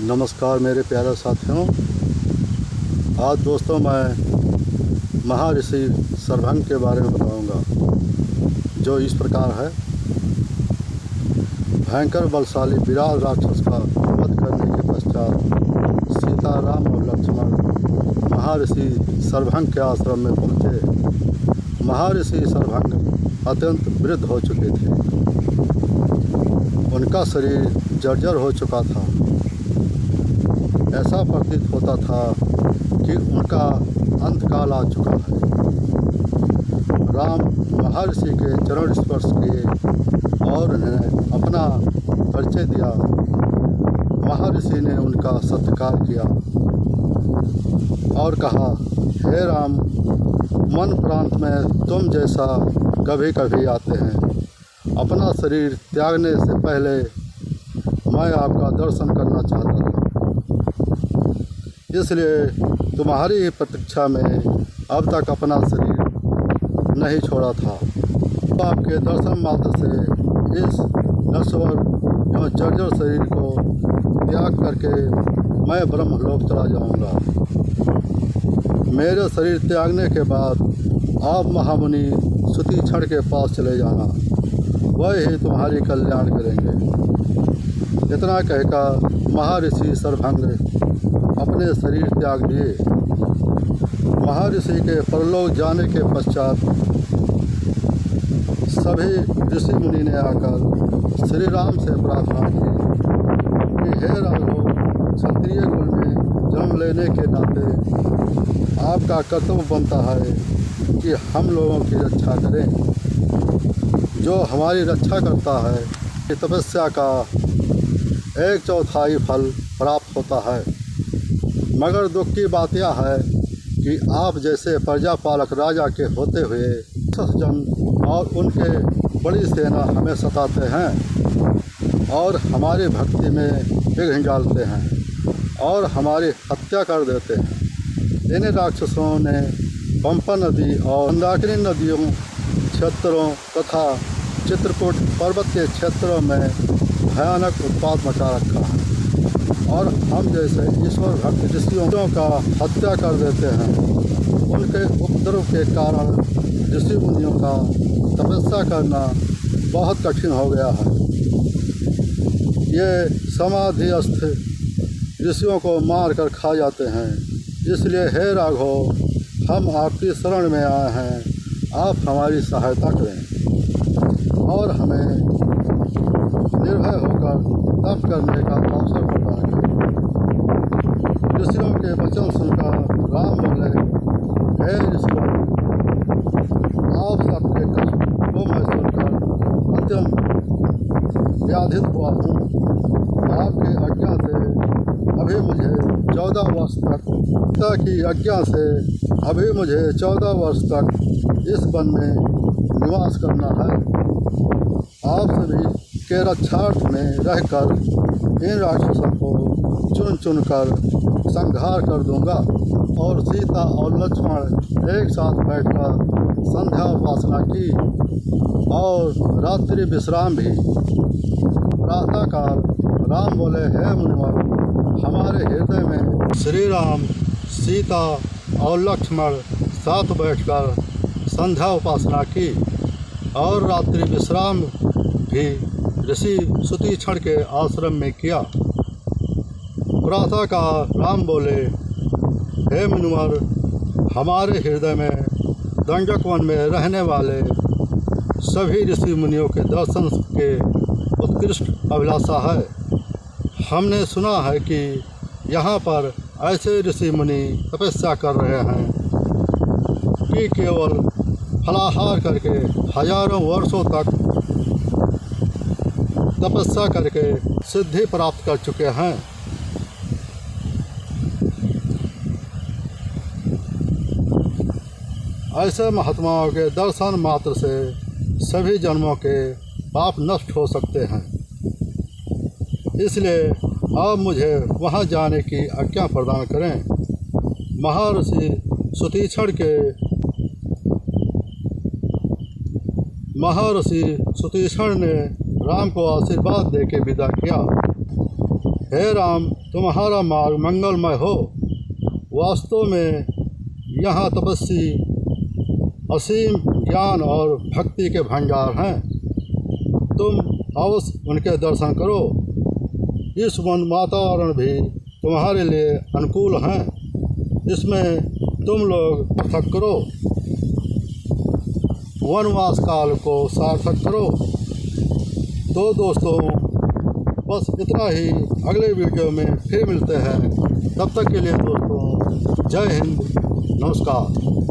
नमस्कार मेरे प्यारे साथियों। आज दोस्तों मैं महर्षि सरभंग के बारे में बताऊंगा, जो इस प्रकार है। भयंकर बलशाली विराट राक्षस का वध करने के पश्चात सीता, राम और लक्ष्मण महर्षि सरभंग के आश्रम में पहुँचे। महर्षि सरभंग अत्यंत वृद्ध हो चुके थे। उनका शरीर जर्जर हो चुका था। ऐसा प्रतीत होता था कि उनका अंतकाल आ चुका है। राम महर्षि के चरण स्पर्श किए और उन्हें अपना परिचय दिया। महर्षि ने उनका सत्कार किया और कहा, हे राम, मन प्रांत में तुम जैसा कभी कभी आते हैं। अपना शरीर त्यागने से पहले मैं आपका दर्शन करना चाहता था, इसलिए तुम्हारी प्रतीक्षा में अब तक अपना शरीर नहीं छोड़ा था। तो आपके दर्शन मात्र से इस नश्वर एवं जर्जर शरीर को त्याग करके मैं ब्रह्मलोक चला जाऊंगा। मेरे शरीर त्यागने के बाद आप महामुनि सुतीक्षण के पास चले जाना, वह ही तुम्हारी कल्याण करेंगे। इतना कहकर महर्षि सरभंग अपने शरीर त्याग दिए। महर्षि के परलोक जाने के पश्चात सभी ऋषि मुनि ने आकर श्री राम से प्रार्थना की कि हे राघव, क्षत्रिय कुल में जन्म लेने के नाते आपका कर्तव्य बनता है कि हम लोगों की रक्षा करें। जो हमारी रक्षा करता है, तपस्या का 1/4 फल प्राप्त होता है। मगर दुख की बात यह है कि आप जैसे प्रजापालक राजा के होते हुए जन और उनके बड़ी सेना हमें सताते हैं और हमारी भक्ति में विघ्न डालते हैं और हमारी हत्या कर देते हैं। इन राक्षसों ने पंपा नदी और मंदाकिनी नदियों क्षेत्रों तथा चित्रकूट पर्वत के क्षेत्रों में भयानक उत्पात मचा रखा है और हम जैसे ईश्वर भक्त ऋषियों का हत्या कर देते हैं। उनके उपद्रव के कारण ऋषि मुनियों का तपस्या करना बहुत कठिन हो गया है। ये समाधिस्थ ऋषियों को मार कर खा जाते हैं। इसलिए हे राघव, हम आपकी शरण में आए हैं। आप हमारी सहायता करें और हमें निर्भय होकर तप करने का अवसर प्रदान करें। ऋषियों के वचन सुनकर राम बोले, हे ऋषियों, आप सबके कष्ट को मैं सुनकर अत्यंत व्याधित हुआ हूँ। आपकी आज्ञा से अभी मुझे 14 वर्ष तक पिता की आज्ञा से अभी मुझे 14 वर्ष तक इस वन में निवास करना है। आप सभी के रक्षार्थ में रहकर इन राक्षसों को चुन चुन कर संहार कर दूंगा। और सीता और लक्ष्मण एक साथ बैठकर संध्या उपासना की और रात्रि विश्राम भी। प्रातःकाल राम बोले, हे मुनिवर, हमारे हृदय में श्री राम, सीता और लक्ष्मण साथ बैठकर संध्या उपासना की और रात्रि विश्राम भी ऋषि सुतीक्षण के आश्रम में किया। प्रातःकाल राम बोले, हे मुनिवर, हमारे हृदय में दंडक वन में रहने वाले सभी ऋषि मुनियों के दर्शन के उत्कृष्ट अभिलाषा है। हमने सुना है कि यहाँ पर ऐसे ऋषि मुनि तपस्या कर रहे हैं कि केवल फलाहार करके हजारों वर्षों तक तपस्या करके सिद्धि प्राप्त कर चुके हैं। ऐसे महात्माओं के दर्शन मात्र से सभी जन्मों के पाप नष्ट हो सकते हैं। इसलिए आप मुझे वहां जाने की आज्ञा प्रदान करें। महर्षि सुतीक्षण ने राम को आशीर्वाद देके विदा किया। हे राम, तुम्हारा मार्ग मंगलमय हो। वास्तव में यहाँ तपस्वी असीम ज्ञान और भक्ति के भंडार हैं। तुम अवश्य उनके दर्शन करो। इस वन वातावरण भी तुम्हारे लिए अनुकूल हैं। इसमें तुम लोग सार्थक करो, वनवास काल को सार्थक करो। तो दोस्तों, बस इतना ही। अगले वीडियो में फिर मिलते हैं। तब तक के लिए दोस्तों, जय हिंद, नमस्कार।